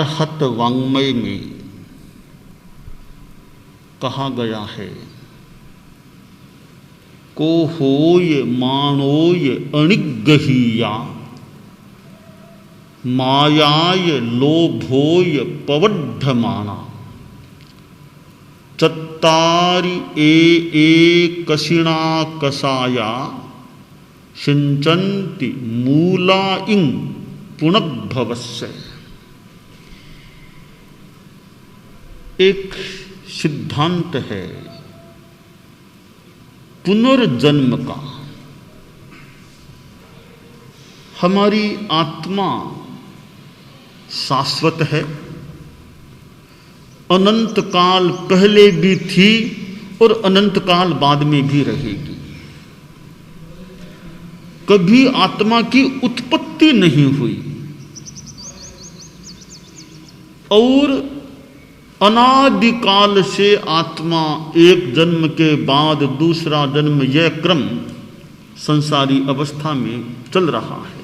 अरहत वाङ्मय में कहा गया है, को होय मानोय अणिगहीया मायाय लोभोय पवड्ढमाना चत्तारि कशिणा कसाया सिंचन्ति मूला इं पुनर्भवस्य। एक सिद्धांत है पुनर्जन्म का। हमारी आत्मा शाश्वत है, अनंत काल पहले भी थी और अनंत काल बाद में भी रहेगी। कभी आत्मा की उत्पत्ति नहीं हुई और अनादिकाल से आत्मा एक जन्म के बाद दूसरा जन्म, यह क्रम संसारी अवस्था में चल रहा है।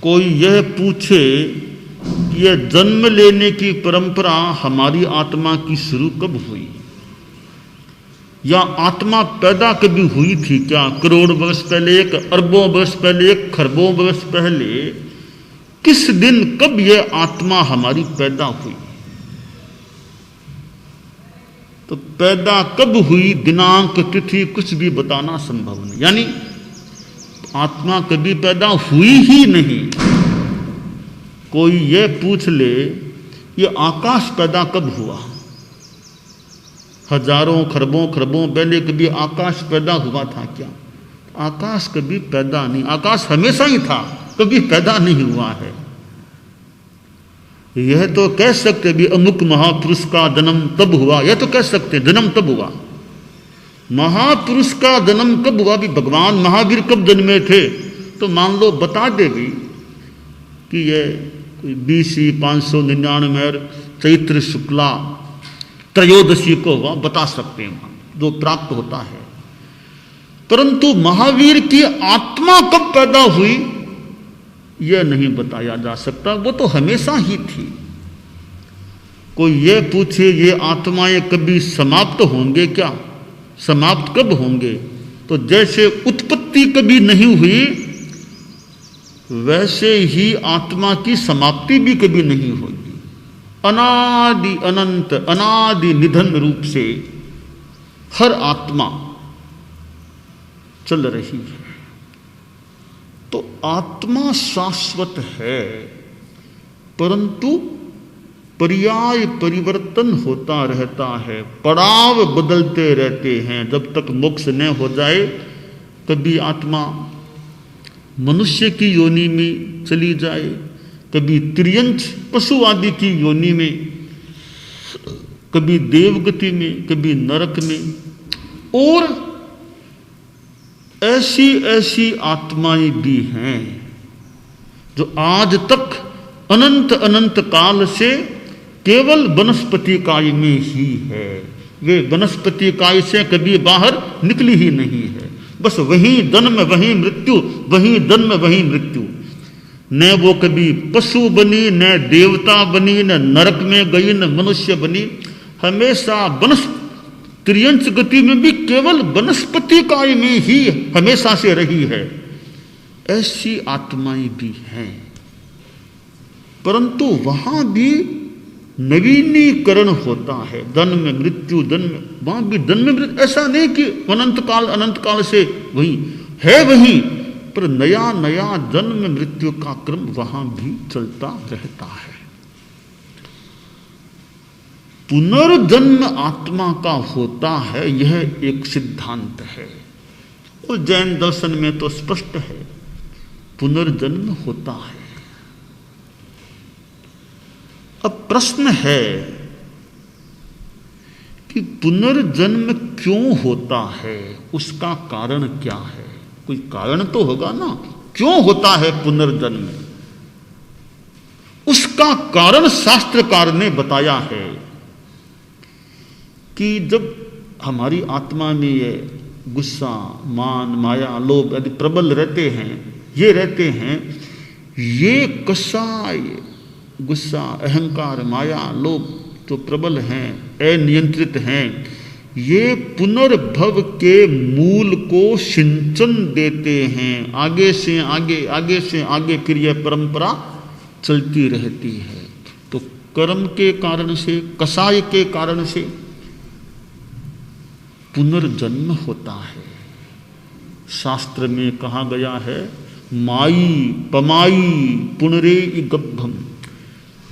कोई यह पूछे कि यह जन्म लेने की परंपरा हमारी आत्मा की शुरू कब हुई, या आत्मा पैदा कभी हुई थी क्या? करोड़ वर्ष पहले, एक अरबों वर्ष पहले, एक खरबों वर्ष पहले, किस दिन कब यह आत्मा हमारी पैदा हुई? तो पैदा कब हुई, दिनांक तिथि कुछ भी बताना संभव नहीं। यानी आत्मा कभी पैदा हुई ही नहीं। कोई यह पूछ ले ये आकाश पैदा कब हुआ, हजारों खरबों पहले कभी आकाश पैदा हुआ था क्या? आकाश कभी पैदा नहीं, आकाश हमेशा ही था, कभी पैदा नहीं हुआ है। यह तो कह सकते भी अमुक महापुरुष का जन्म तब हुआ, यह तो कह सकते जन्म तब हुआ। महापुरुष का जन्म कब हुआ भी, भगवान महावीर कब जन्मे थे, तो मान लो बता दे भी कि यह कोई BC 599 चैत्र शुक्ला त्रयोदशी को हुआ, बता सकते हैं जो प्राप्त होता है। परंतु महावीर की आत्मा कब पैदा हुई यह नहीं बताया जा सकता, वो तो हमेशा ही थी। कोई यह पूछे ये आत्माएं कभी समाप्त होंगे क्या, समाप्त कब होंगे? तो जैसे उत्पत्ति कभी नहीं हुई वैसे ही आत्मा की समाप्ति भी कभी नहीं होगी। अनादि अनंत अनादि निधन रूप से हर आत्मा चल रही है। तो आत्मा शाश्वत है, परंतु पर्याय परिवर्तन होता रहता है, पड़ाव बदलते रहते हैं। जब तक मोक्ष न हो जाए कभी आत्मा मनुष्य की योनि में चली जाए, कभी त्रियंच पशु आदि की योनि में, कभी देवगति में, कभी नरक में, और ऐसी ऐसी आत्माएं भी हैं जो आज तक अनंत अनंत काल से केवल वनस्पति काय में ही है। वे वनस्पति काय से कभी बाहर निकली ही नहीं है, बस वही जन्म वही मृत्यु, वही जन्म वही मृत्यु। न वो कभी पशु बनी, न देवता बनी, न नरक में गई, न मनुष्य बनी, हमेशा त्रियंच गति में भी केवल वनस्पति काय में ही हमेशा से रही है। ऐसी आत्माएं भी हैं, परंतु वहां भी नवीनीकरण होता है। जन्म मृत्यु, जन्म, वहां भी जन्म मृत्यु, ऐसा नहीं कि अनंत काल से वही है, वही, पर नया नया जन्म मृत्यु का क्रम वहां भी चलता रहता है। पुनर्जन्म आत्मा का होता है, यह एक सिद्धांत है, और जैन दर्शन में तो स्पष्ट है पुनर्जन्म होता है। अब प्रश्न है कि पुनर्जन्म क्यों होता है, उसका कारण क्या है? कोई कारण तो होगा ना, क्यों होता है पुनर्जन्म? उसका कारण शास्त्रकार ने बताया है कि जब हमारी आत्मा में ये गुस्सा, मान, माया, लोभ आदि प्रबल रहते हैं, ये रहते हैं, ये कसाय, गुस्सा, अहंकार, माया, लोभ तो प्रबल हैं, अनियंत्रित हैं, ये पुनर्भव के मूल को सिंचन देते हैं। आगे से आगे, आगे से आगे फिर यह परंपरा चलती रहती है। तो कर्म के कारण से, कसाय के कारण से पुनर्जन्म होता है। शास्त्र में कहा गया है, माई पमाई पुनरे गब्भम,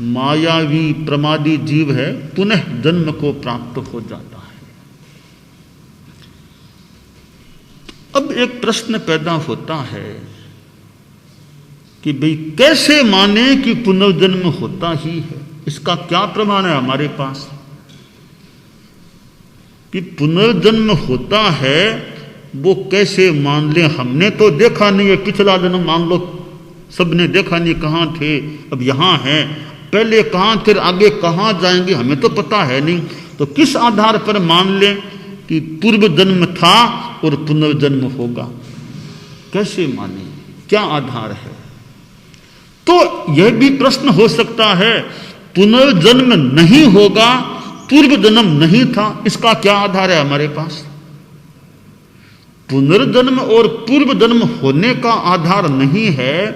मायावी प्रमादी जीव है, पुनः जन्म को प्राप्त हो जाता है। अब एक प्रश्न पैदा होता है कि भाई कैसे माने कि पुनर्जन्म होता ही है? इसका क्या प्रमाण है हमारे पास कि पुनर्जन्म होता है? वो कैसे मान ले? हमने तो देखा नहीं है पिछला जन्म, मान लो सबने देखा नहीं, कहाँ थे, अब यहाँ हैं, पहले कहाँ थे, आगे कहाँ जाएंगे, हमें तो पता है नहीं। तो किस आधार पर मान लें कि पूर्व जन्म था और पुनर्जन्म होगा? कैसे माने, क्या आधार है? तो यह भी प्रश्न हो सकता है, पुनर्जन्म नहीं होगा, पूर्व जन्म नहीं था, इसका क्या आधार है हमारे पास? पुनर्जन्म और पूर्व जन्म होने का आधार नहीं है,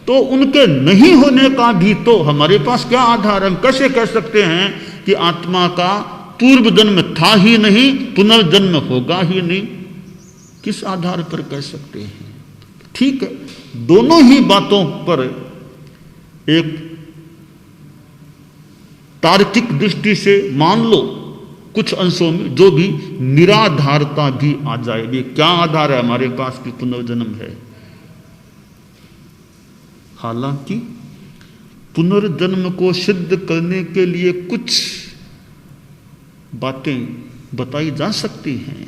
तो उनके नहीं होने का भी तो हमारे पास क्या आधार है? हम कैसे कह सकते हैं कि आत्मा का पूर्व जन्म था ही नहीं, पुनर्जन्म होगा ही नहीं? किस आधार पर कह सकते हैं? ठीक है, दोनों ही बातों पर एक तार्किक दृष्टि से मान लो, कुछ अंशों में जो भी निराधारता भी आ जाएगी। क्या आधार है हमारे पास कि पुनर्जन्म है? हालांकि पुनर्जन्म को सिद्ध करने के लिए कुछ बातें बताई जा सकती हैं।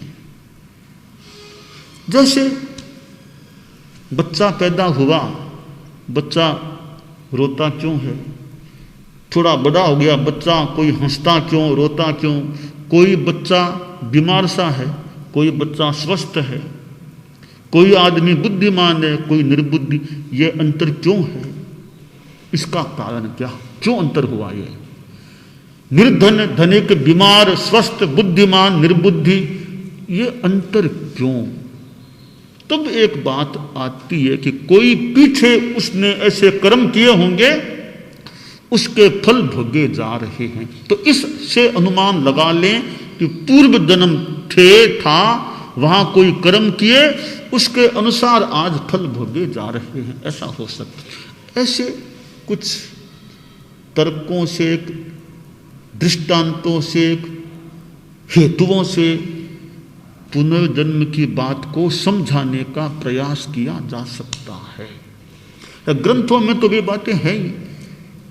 जैसे बच्चा पैदा हुआ, बच्चा रोता क्यों है? थोड़ा बड़ा हो गया बच्चा, कोई हंसता क्यों, रोता क्यों? कोई बच्चा बीमार सा है, कोई बच्चा स्वस्थ है, कोई आदमी बुद्धिमान है, कोई निर्बुद्धि। ये अंतर क्यों है? इसका कारण क्या, क्यों अंतर हुआ? ये निर्धन, धनिक, बीमार, स्वस्थ, बुद्धिमान, निर्बुद्धि, ये अंतर क्यों? तब एक बात आती है कि कोई पीछे उसने ऐसे कर्म किए होंगे, उसके फल भोगे जा रहे हैं। तो इससे अनुमान लगा लें कि पूर्व जन्म था, वहां कोई कर्म किए, उसके अनुसार आज फल भोगे जा रहे हैं। ऐसा हो सकता है। ऐसे कुछ तर्कों से, दृष्टांतों से, हेतुओं से पुनर्जन्म की बात को समझाने का प्रयास किया जा सकता है। ग्रंथों में तो ये बातें हैं ही,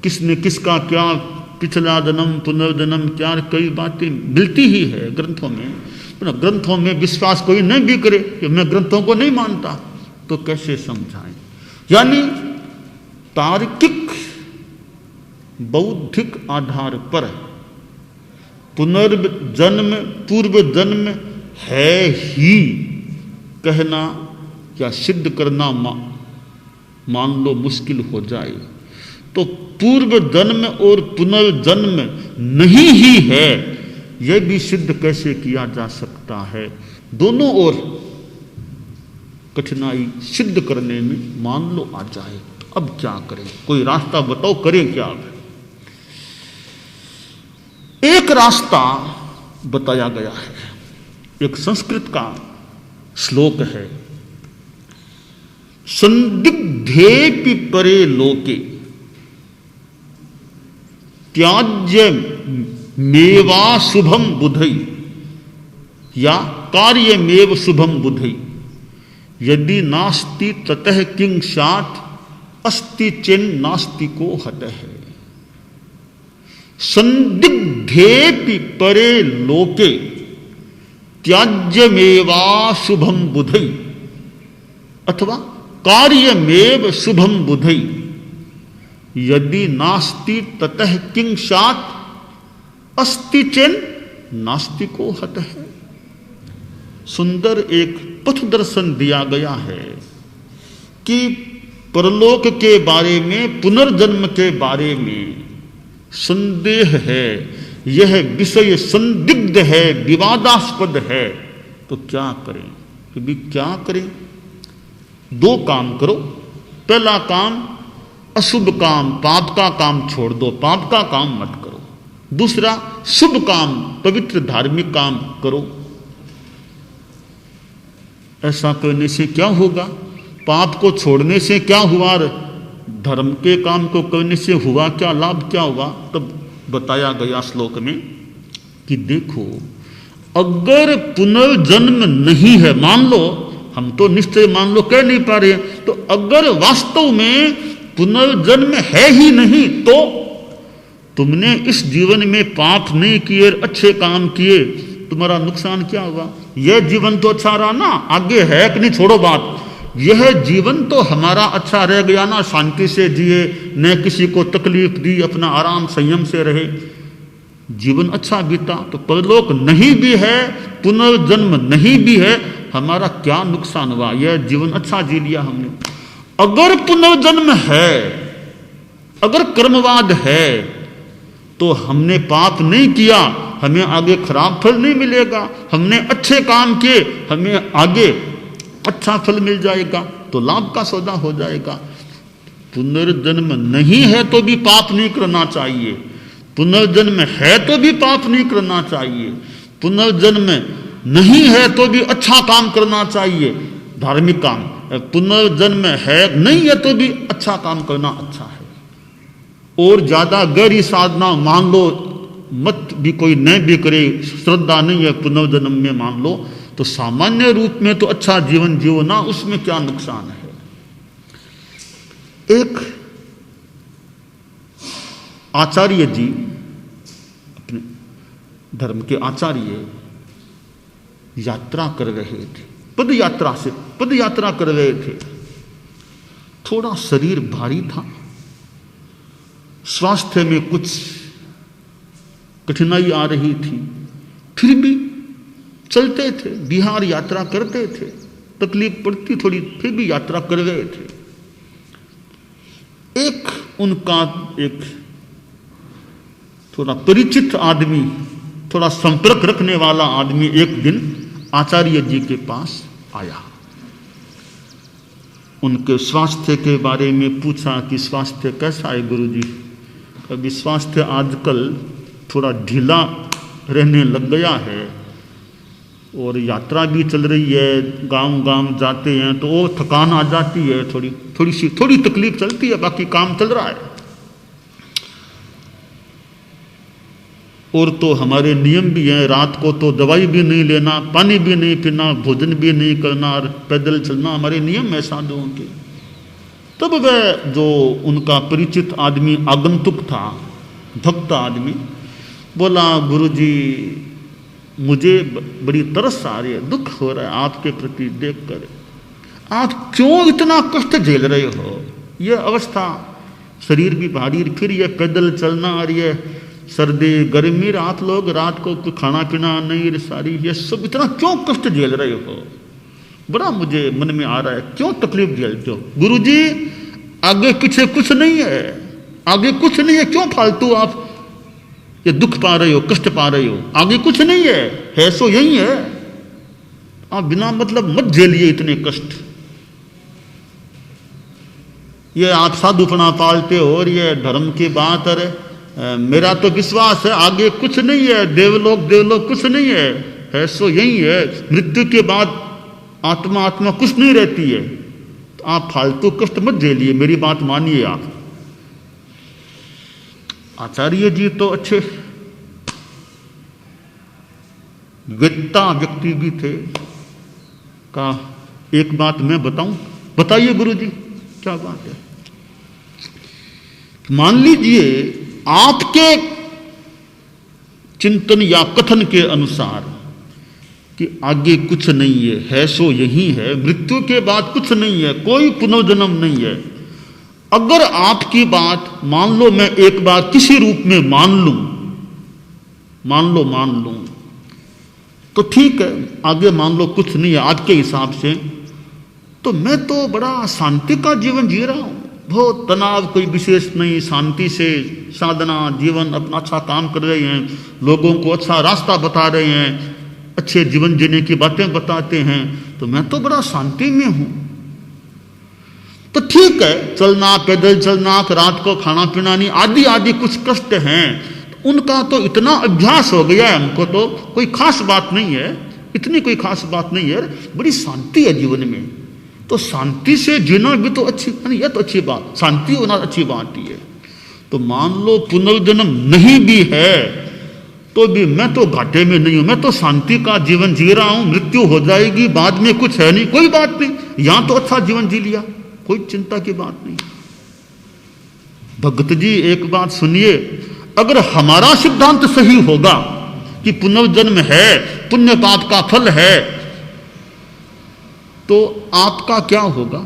किसने किसका क्या, पिछला जन्म, पुनर्जन्म, क्या कई बातें मिलती ही है ग्रंथों में। ग्रंथों में विश्वास कोई नहीं भी करे कि मैं ग्रंथों को नहीं मानता, तो कैसे समझाएं? यानी तार्किक बौद्धिक आधार पर पुनर्जन्म, पूर्व जन्म है ही कहना या सिद्ध करना मान लो मुश्किल हो जाए, तो पूर्व जन्म और पुनर्जन्म नहीं ही है, यह भी सिद्ध कैसे किया जा सकता है? दोनों ओर कठिनाई सिद्ध करने में मान लो आ जाए। अब क्या करें? कोई रास्ता बताओ, करें क्या? एक रास्ता बताया गया है, एक संस्कृत का श्लोक है, संदिग्धेपि परे लोके त्याज्य मेवा शुभम बुधई या कार्यमेव शुभम बुधई यदि नास्ति ततः किं स्यात् अस्ति चेन नास्तिको हतः। संदिग्धेपि परे लोके त्याज्यमेवा शुभम बुधई अथवा कार्यमेव शुभम बुधई यदि नास्ति ततः किं स्यात् अस्ति चेन नास्तिको हतः। सुंदर एक पथ दर्शन दिया गया है कि परलोक के बारे में, पुनर्जन्म के बारे में संदेह है, यह विषय संदिग्ध है, विवादास्पद है, तो क्या करें? कि भी क्या करें? दो काम करो। पहला काम, अशुभ काम, पाप का काम छोड़ दो, पाप का काम मत करो। दूसरा, शुभ काम, पवित्र धार्मिक काम करो। ऐसा करने से क्या होगा? पाप को छोड़ने से क्या हुआ? धर्म के काम को करने से हुआ क्या? लाभ क्या हुआ? तब बताया गया श्लोक में कि देखो, अगर पुनर्जन्म नहीं है, मान लो, हम तो निश्चय मान लो कह नहीं पा रहे, तो अगर वास्तव में पुनर्जन्म है ही नहीं, तो तुमने इस जीवन में पाप नहीं किए, अच्छे काम किए, तुम्हारा नुकसान क्या हुआ? यह जीवन तो अच्छा रहा ना, आगे है कि नहीं, छोड़ो बात, यह जीवन तो हमारा अच्छा रह गया ना, शांति से जिए, न किसी को तकलीफ दी, अपना आराम संयम से रहे, जीवन अच्छा बीता। तो परलोक नहीं भी है, पुनर्जन्म नहीं भी है, हमारा क्या नुकसान हुआ? यह जीवन अच्छा जी लिया हमने। अगर पुनर्जन्म है, अगर कर्मवाद है, तो हमने पाप नहीं किया, हमें आगे खराब फल नहीं मिलेगा, हमने अच्छे काम किए, हमें आगे अच्छा फल मिल जाएगा, तो लाभ का सौदा हो जाएगा। पुनर्जन्म नहीं है तो भी पाप नहीं करना चाहिए, पुनर्जन्म है तो भी पाप नहीं करना चाहिए, पुनर्जन्म नहीं है तो भी अच्छा काम करना चाहिए, धार्मिक काम। पुनर्जन्म है नहीं है तो भी अच्छा काम करना अच्छा है। और ज्यादा गहरी साधना मान लो, मत भी कोई न भी करे, श्रद्धा नहीं है पुनर्जन्म में मान लो, तो सामान्य रूप में तो अच्छा जीवन जियो ना, उसमें क्या नुकसान है? एक आचार्य जी, अपने धर्म के आचार्य, यात्रा कर रहे थे, पद यात्रा कर रहे थे। थोड़ा शरीर भारी था, स्वास्थ्य में कुछ कठिनाई आ रही थी, फिर भी चलते थे, बिहार यात्रा करते थे, तकलीफ पड़ती थोड़ी, फिर भी यात्रा कर रहे थे। एक उनका एक थोड़ा परिचित आदमी, थोड़ा संपर्क रखने वाला आदमी एक दिन आचार्य जी के पास आया, उनके स्वास्थ्य के बारे में पूछा कि स्वास्थ्य कैसा है गुरुजी? अभी स्वास्थ्य आजकल थोड़ा ढीला रहने लग गया है, और यात्रा भी चल रही है, गांव जाते हैं तो वो थकान आ जाती है, थोड़ी तकलीफ चलती है, बाकी काम चल रहा है। और तो हमारे नियम भी हैं, रात को तो दवाई भी नहीं लेना, पानी भी नहीं पीना, भोजन भी नहीं करना, और पैदल चलना हमारे नियम है साधुओं के। तब वह जो उनका परिचित आदमी आगंतुक था, भक्त आदमी, बोला गुरुजी मुझे बड़ी तरस आ रही है, दुख हो रहा है आपके प्रति देखकर, आप क्यों इतना कष्ट झेल रहे हो? यह अवस्था, शरीर भी भारी, फिर यह पैदल चलना, और यह सर्दी गर्मी, आप लोग रात को खाना पीना नहीं, सारी ये सब इतना क्यों कष्ट झेल रहे हो? बड़ा मुझे मन में आ रहा है, क्यों तकलीफ झेलते हो? गुरुजी आगे पीछे कुछ नहीं है, आगे कुछ नहीं है, क्यों फालतू आप ये दुख पा रहे हो, कष्ट पा रहे हो? आगे कुछ नहीं है सो यही है, आप बिना मतलब मत झेलिए इतने कष्ट। ये आप साधुपना पालते हो, और ये धर्म की बात, अरे मेरा तो विश्वास है आगे कुछ नहीं है, देवलोक कुछ नहीं है सो यही है, मृत्यु के बाद आत्मा कुछ नहीं रहती है, तो आप फालतू कष्ट मत झेलिए, मेरी बात मानिए आप। आचार्य जी तो अच्छे वेत्ता व्यक्ति भी थे, कहा एक बात मैं बताऊं? बताइए गुरुजी, क्या बात है? मान लीजिए आपके चिंतन या कथन के अनुसार कि आगे कुछ नहीं है सो यही है, मृत्यु के बाद कुछ नहीं है, कोई पुनर्जन्म नहीं है। अगर आपकी बात मान लो, मैं एक बार किसी रूप में मान लूं तो ठीक है, आगे मान लो कुछ नहीं है आपके हिसाब से, तो मैं तो बड़ा शांति का जीवन जी रहा हूँ, बहुत तनाव कोई विशेष नहीं, शांति से साधना जीवन अपना अच्छा काम कर रहे हैं, लोगों को अच्छा रास्ता बता रहे हैं, अच्छे जीवन जीने की बातें बताते हैं, तो मैं तो बड़ा शांति में हूँ। तो ठीक है, चलना, पैदल चलना, रात को खाना पीना नहीं, आदि आदि कुछ कष्ट हैं, उनका तो इतना अभ्यास हो गया है हमको, तो कोई खास बात नहीं है, इतनी कोई खास बात नहीं है, बड़ी शांति है जीवन में। तो शांति से जीना भी तो अच्छी, यह तो अच्छी बात, शांति होना अच्छी बात ही है। तो मान लो पुनर्जन्म नहीं भी है तो भी मैं तो घाटे में नहीं हूं, मैं तो शांति का जीवन जी रहा हूं, मृत्यु हो जाएगी बाद में कुछ है नहीं, कोई बात नहीं, यहां तो अच्छा जीवन जी लिया, कोई चिंता की बात नहीं। भगत जी एक बात सुनिए, अगर हमारा सिद्धांत सही होगा कि पुनर्जन्म है, पुण्य पाप का फल है, तो आपका क्या होगा?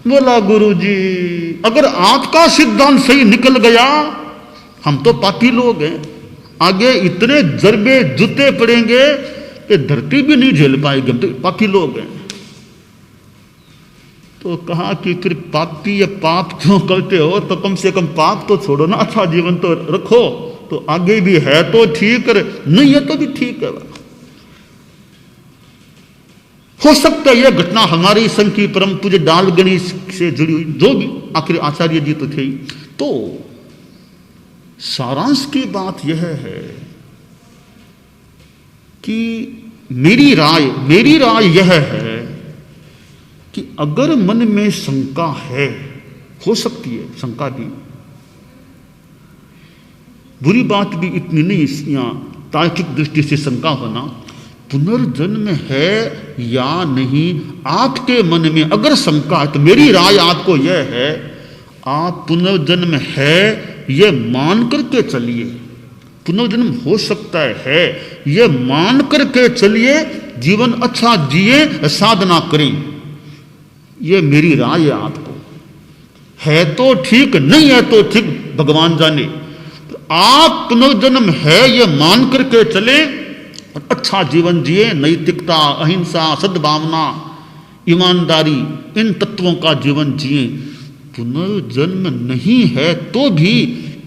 बोला गुरुजी, अगर आपका सिद्धांत सही निकल गया, हम तो पापी लोग हैं, आगे इतने जरबे जूते पड़ेंगे कि धरती भी नहीं झेल पाएगी, हम तो पापी लोग हैं। तो कहा कि फिर पापी या पाप क्यों करते हो, तो कम से कम पाप तो छोड़ो ना, अच्छा जीवन तो रखो, तो आगे भी है तो ठीक है, नहीं है तो भी ठीक है। हो सकता है यह घटना हमारी संघ की परम पूज्य डाल गणेश से जुड़ी हुई, जो भी, आखिर आचार्य जी तो थे ही। तो सारांश की बात यह है कि मेरी राय यह है कि अगर मन में शंका है, हो सकती है शंका भी, बुरी बात भी इतनी नहीं, यहां तार्किक दृष्टि से शंका होना, पुनर्जन्म है या नहीं, आपके मन में अगर शंका है तो मेरी राय आपको यह है, आप पुनर्जन्म है यह मान करके चलिए, पुनर्जन्म हो सकता है यह मान करके चलिए, जीवन अच्छा जिए, साधना करें, यह मेरी राय है आपको। है तो ठीक, नहीं है तो ठीक, भगवान जाने। तो आप पुनर्जन्म है यह मान करके चले और अच्छा जीवन जिए, नैतिकता, अहिंसा, सद्भावना, ईमानदारी, इन तत्वों का जीवन जिए। पुनर्जन्म नहीं है तो भी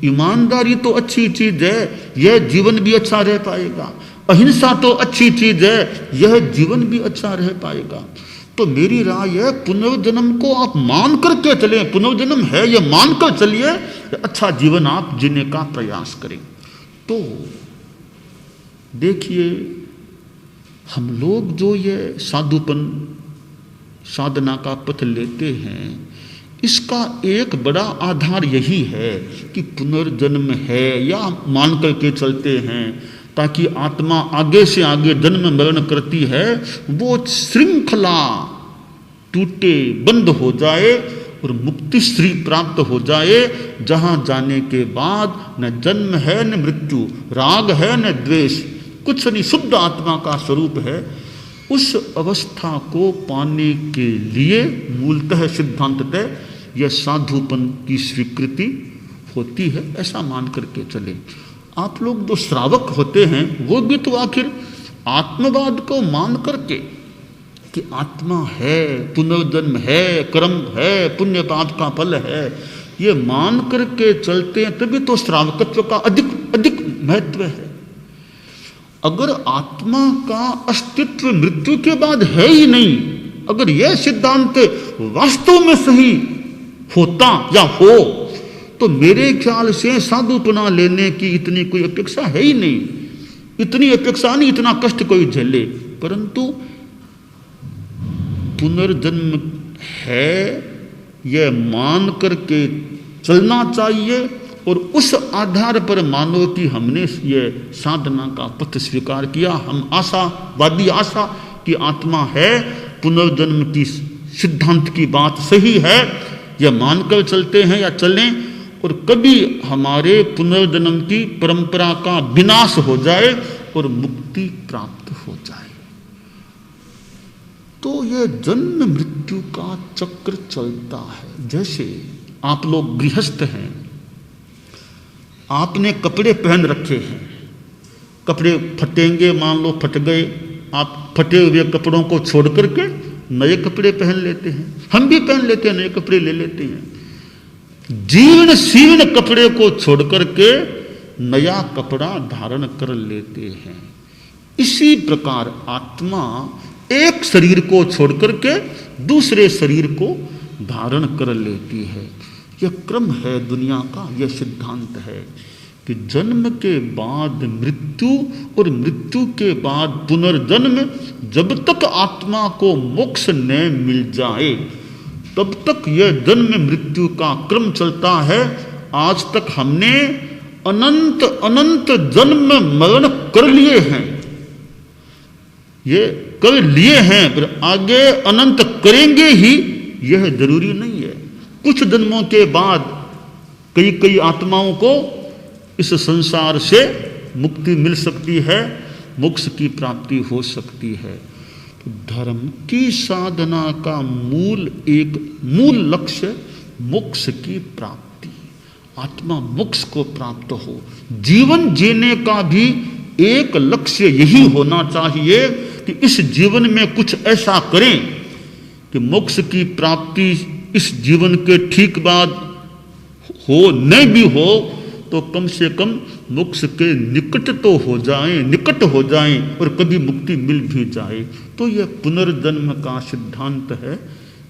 ईमानदारी तो अच्छी चीज है, यह जीवन भी अच्छा रह पाएगा, अहिंसा तो अच्छी चीज है, यह जीवन भी अच्छा रह पाएगा। तो मेरी राय है पुनर्जन्म को आप मान करके चले, पुनर्जन्म है यह मान कर चलिए, अच्छा जीवन आप जीने का प्रयास करें। तो देखिए, हम लोग जो ये साधुपन, साधना का पथ लेते हैं, इसका एक बड़ा आधार यही है कि पुनर्जन्म है या मान करके चलते हैं, ताकि आत्मा आगे से आगे जन्म मरण करती है, वो श्रृंखला टूटे, बंद हो जाए और मुक्ति श्री प्राप्त हो जाए, जहां जाने के बाद न जन्म है न मृत्यु, राग है न द्वेष, कुछ नहीं, शुद्ध आत्मा का स्वरूप है। उस अवस्था को पाने के लिए मूलतः सिद्धांततः यह साधुपन की स्वीकृति होती है, ऐसा मान करके चले। आप लोग जो श्रावक होते हैं वो भी तो आखिर आत्मवाद को मान करके कि आत्मा है, पुनर्जन्म है, कर्म है, पुण्य पाप का फल है, ये मान करके चलते हैं, तभी तो श्रावकत्व का अधिक अधिक महत्व है। अगर आत्मा का अस्तित्व मृत्यु के बाद है ही नहीं, अगर यह सिद्धांत वास्तव में सही होता या हो, तो मेरे ख्याल से साधुपना लेने की इतनी कोई अपेक्षा है ही नहीं, इतनी अपेक्षा नहीं, इतना कष्ट कोई झेले। परंतु पुनर्जन्म है यह मान करके चलना चाहिए, और उस आधार पर मानो कि हमने ये साधना का पथ स्वीकार किया, हम आशावादी, आशा कि आत्मा है, पुनर्जन्म की सिद्धांत की बात सही है, यह मानकर चलते हैं या चलें, और कभी हमारे पुनर्जन्म की परंपरा का विनाश हो जाए और मुक्ति प्राप्त हो जाए। तो यह जन्म मृत्यु का चक्र चलता है। जैसे आप लोग गृहस्थ हैं, आपने कपड़े पहन रखे हैं, कपड़े फटेंगे, मान लो फट गए, आप फटे हुए कपड़ों को छोड़ करके नए कपड़े पहन लेते हैं, हम भी पहन लेते हैं, नए कपड़े ले लेते हैं। जीर्ण शीर्ण कपड़े को छोड़ करके नया कपड़ा धारण कर लेते हैं। इसी प्रकार आत्मा एक शरीर को छोड़ करके दूसरे शरीर को धारण कर लेती है। यह क्रम है दुनिया का, यह सिद्धांत है कि जन्म के बाद मृत्यु और मृत्यु के बाद पुनर्जन्म, जब तक आत्मा को मोक्ष न मिल जाए तब तक यह जन्म मृत्यु का क्रम चलता है। आज तक हमने अनंत अनंत जन्म मरण कर लिए हैं, ये कर लिए हैं, पर आगे अनंत करेंगे ही, यह जरूरी नहीं है। कुछ जन्मों के बाद कई कई आत्माओं को इस संसार से मुक्ति मिल सकती है, मोक्ष की प्राप्ति हो सकती है। तो धर्म की साधना का मूल लक्ष्य मोक्ष की प्राप्ति, आत्मा मोक्ष को प्राप्त हो। जीवन जीने का भी एक लक्ष्य यही होना चाहिए कि इस जीवन में कुछ ऐसा करें कि मोक्ष की प्राप्ति इस जीवन के ठीक बाद हो, नहीं भी हो तो कम से कम मोक्ष के निकट तो हो जाएं, निकट हो जाएं और कभी मुक्ति मिल भी जाए। तो यह पुनर्जन्म का सिद्धांत है,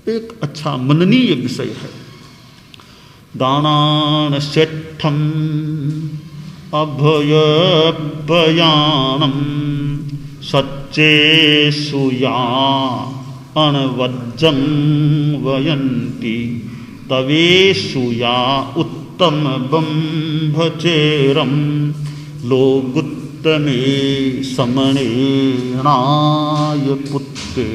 एक अच्छा मननीय विषय है। दानान सेठम अभय बयानम सच्चे सुया अनवज्जं वयन्ति तवे सुया उत्तम बंभचेरम लोगुत्तमे समणे नाय पुत्ते।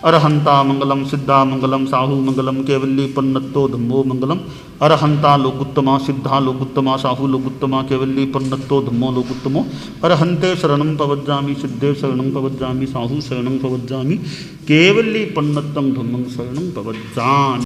अरहंता मंगलम सिद्धा मंगलम साहू मंगलम केवल्ली पन्नत्तो धम्मो मंगलम। अरहंता लोकुत्तमा सिद्धा लोकुत्तमा साहू लोकुत्तमा केवल्ली पन्नत्तो धम्मो लोकुत्तमो। अरहंते शरणं पवज्जामि सिद्धे शरणं पवज्जामि साहू शरणं पवज्जामि केवल्ली पन्नत्तं धम्मं शरणं पवज्जामि।